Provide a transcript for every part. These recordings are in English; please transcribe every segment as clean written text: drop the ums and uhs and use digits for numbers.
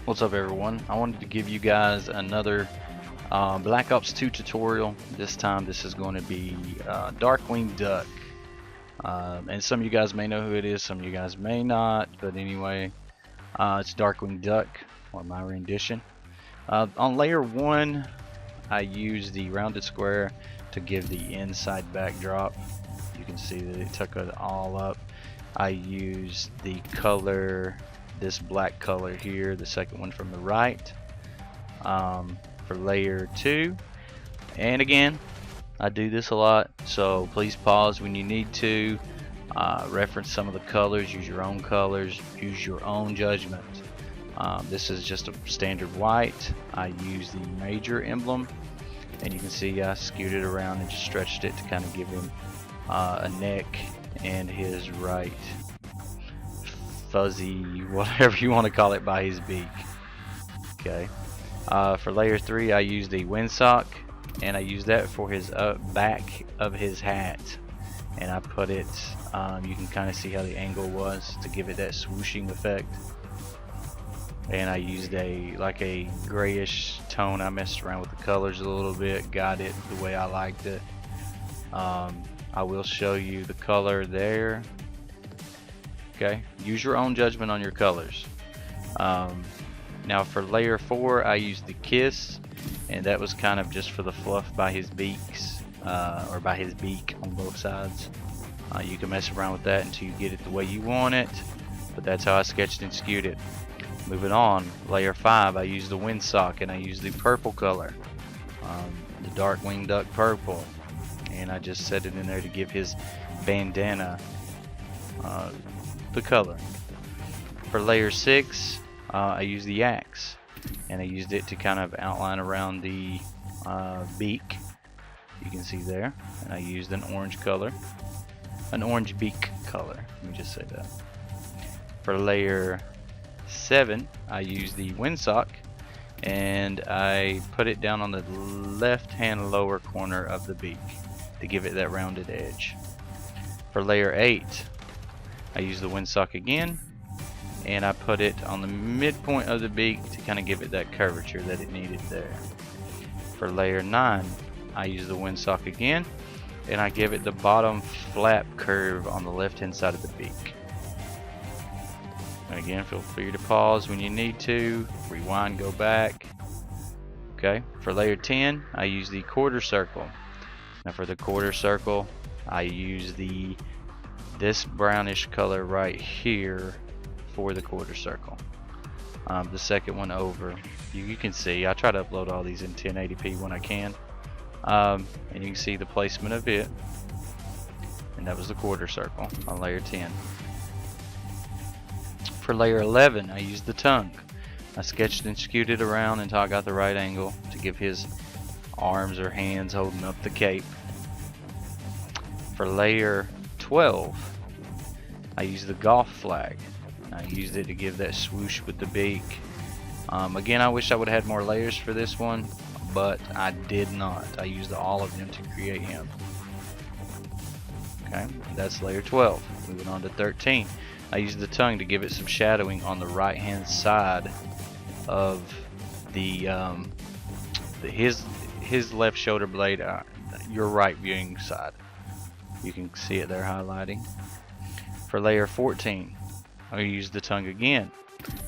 What's up, everyone? I wanted to give you guys another Black Ops 2 tutorial. This time this is going to be Darkwing Duck. And some of you guys may know who it is, some of you guys may not, but anyway, it's Darkwing Duck, or my rendition. On layer 1, I use the rounded square to give the inside backdrop. You can see that it took it all up. I use the color, this black color here, the second one from the right, for layer 2. And again, I do this a lot, so please pause when you need to. Reference some of the colors, use your own colors, use your own judgment. This is just a standard white. I use the major emblem, and you can see I skewed it around and just stretched it to kind of give him a neck and his right fuzzy, whatever you want to call it, by his beak. Okay. For layer 3, I use the windsock, and I use that for his back of his hat, and I put it, you can kind of see how the angle was to give it that swooshing effect. And I used like a grayish tone. I messed around with the colors a little bit, got it the way I liked it. I will show you the color there. Okay, use your own judgment on your colors. Now for layer 4, I used the kiss, and that was kind of just for the fluff by his beaks, or by his beak on both sides. You can mess around with that until you get it the way you want it, but that's how I sketched and skewed it. Moving on, layer 5, I used the windsock, and I used the purple color, the Darkwing Duck purple, and I just set it in there to give his bandana the color. For layer 6, I used the axe, and I used it to kind of outline around the beak. You can see there, and I used an orange color, an orange beak color. Let me just say that. For layer 7, I used the windsock, and I put it down on the left-hand lower corner of the beak to give it that rounded edge. For layer 8, I used the windsock again, and I put it on the midpoint of the beak to kind of give it that curvature that it needed there. For layer 9, I used the windsock again, and I give it the bottom flap curve on the left-hand side of the beak. And again, feel free to pause when you need to, rewind, go back. Okay, for layer 10, I use the quarter circle. Now for the quarter circle, I use this brownish color right here for the quarter circle. The second one over, you can see I try to upload all these in 1080p when I can, and you can see the placement of it, and that was the quarter circle on layer 10. For layer 11, I used the tongue. I sketched and skewed it around until I got the right angle to give his arms or hands holding up the cape. For layer 12, I used the golf flag. I used it to give that swoosh with the beak. Again, I wish I would have had more layers for this one, but I did not. I used all of them to create him. Okay, that's layer 12. Moving on to 13. I used the tongue to give it some shadowing on the right hand side of the his left shoulder blade, your right viewing side. You can see it there highlighting. For layer 14, I used the tongue again.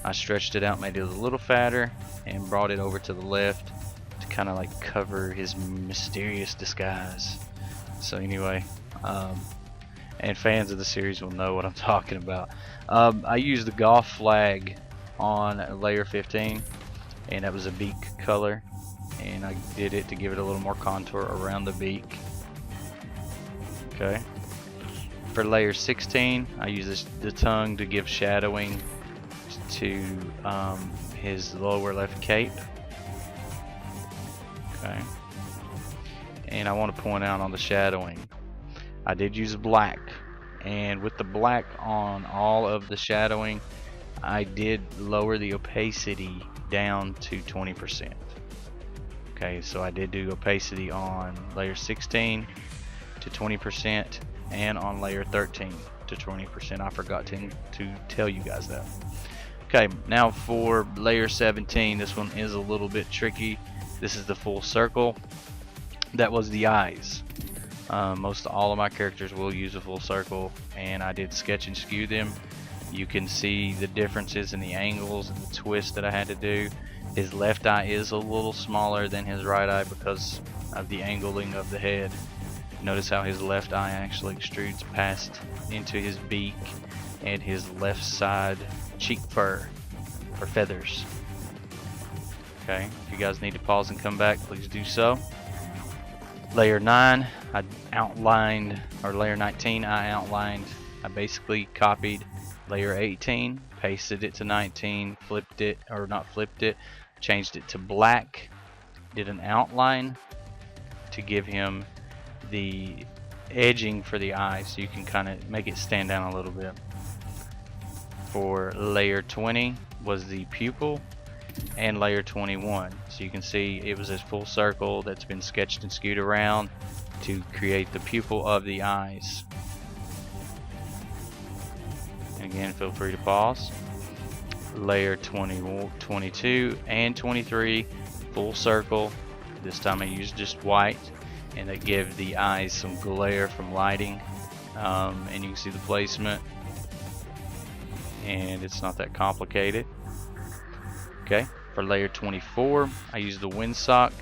I stretched it out, made it a little fatter, and brought it over to the left to kind of like cover his mysterious disguise. So anyway, and fans of the series will know what I'm talking about. I used the golf flag on layer 15, and that was a beak color, and I did it to give it a little more contour around the beak. Okay. For layer 16, I used the tongue to give shadowing to his lower left cape. Okay. And I want to point out on the shadowing, I did use black, and with the black on all of the shadowing, I did lower the opacity down to 20%. Okay, so I did do opacity on layer 16 to 20%, and on layer 13 to 20%. I forgot to tell you guys that. Okay, now for layer 17, this one is a little bit tricky. This is the full circle. That was the eyes. Most all of my characters will use a full circle, and I did sketch and skew them. You can see the differences in the angles and the twists that I had to do. His left eye is a little smaller than his right eye because of the angling of the head. Notice how his left eye actually extrudes past into his beak and his left side cheek fur or feathers. Okay, if you guys need to pause and come back, please do so. Layer 9, I outlined, or layer 19, I basically copied layer 18, pasted it to 19, flipped it, or not flipped it, changed it to black, did an outline to give him the edging for the eyes so you can kind of make it stand down a little bit. For layer 20 was the pupil, and layer 21, so you can see it was a full circle that's been sketched and skewed around to create the pupil of the eyes. And again, feel free to pause. Layer 20, 22 and 23, full circle. This time I used just white, and they give the eyes some glare from lighting, and you can see the placement, and it's not that complicated. Okay, for layer 24 I used the windsock,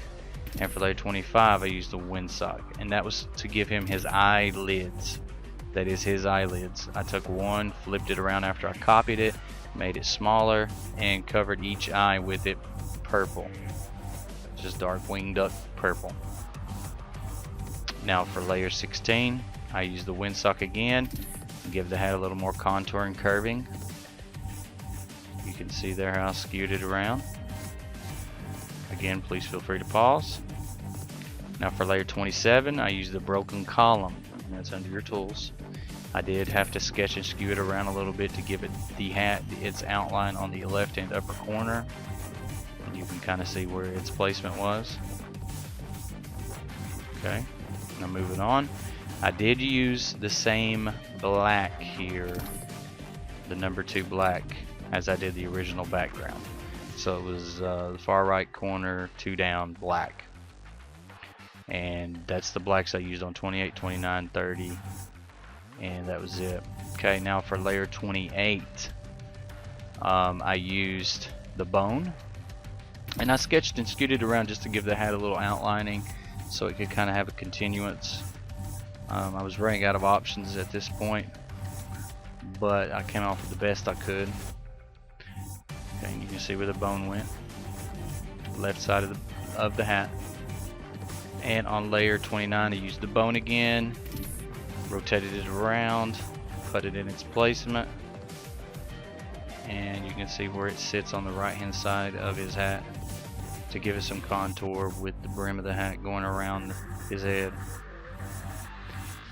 and for layer 25 I used the windsock, and that was to give him his eyelids. That is his eyelids. I took one, flipped it around after I copied it, made it smaller, and covered each eye with it purple. Just Darkwing Duck purple. Now for layer 16 I used the windsock again, give the hat a little more contour and curving. You can see there how I skewed it around. Again, please feel free to pause. Now for layer 27 I used the broken column, and that's under your tools. I did have to sketch and skew it around a little bit to give it the hat its outline on the left hand upper corner, and you can kind of see where its placement was. Okay, now moving on, I did use the same black here, the number 2 black, as I did the original background. So it was the far right corner, 2 down, black. And that's the blacks I used on 28, 29, 30, and that was it. Okay, now for layer 28, I used the bone, and I sketched and skewed it around just to give the hat a little outlining so it could kind of have a continuance. I was running out of options at this point, but I came off with the best I could. Okay, you can see where the bone went, left side of the hat. And on layer 29 I used the bone again, rotated it around, put it in its placement, and you can see where it sits on the right hand side of his hat to give it some contour with the brim of the hat going around his head.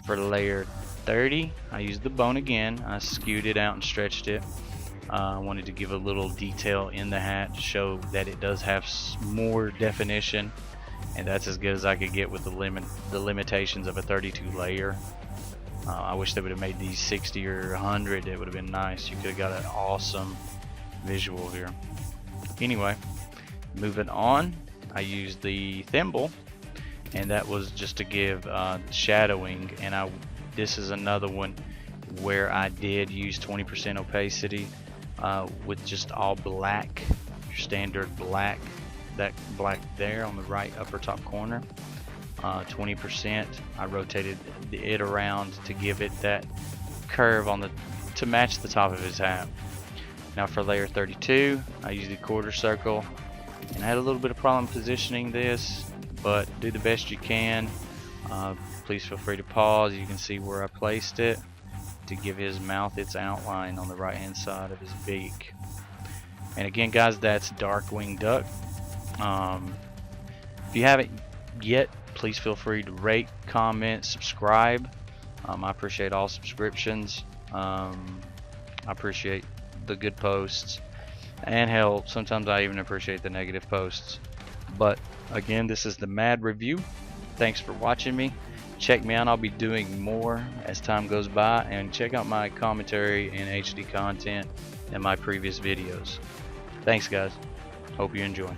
For layer 30 I used the bone again. I skewed it out and stretched it. I wanted to give a little detail in the hat to show that it does have more definition, and that's as good as I could get with the limitations of a 32 layer. I wish they would have made these 60 or 100. It would have been nice. You could have got an awesome visual here. Anyway, moving on, I used the thimble, and that was just to give shadowing, and this is another one where I did use 20% opacity with just all black, your standard black, that black there on the right upper top corner. 20%. I rotated it around to give it that curve to match the top of his hat. Now for layer 32 I used a quarter circle, and I had a little bit of problem positioning this, but do the best you can. Please feel free to pause. You can see where I placed it to give his mouth its outline on the right hand side of his beak. And again guys, that's Darkwing Duck. If you haven't yet, please feel free to rate, comment, subscribe. I appreciate all subscriptions. I appreciate the good posts, and hell, sometimes I even appreciate the negative posts. But again, this is the Mad Review. Thanks for watching me. Check me out. I'll be doing more as time goes by, and check out my commentary and HD content in my previous videos. Thanks guys, hope you enjoy.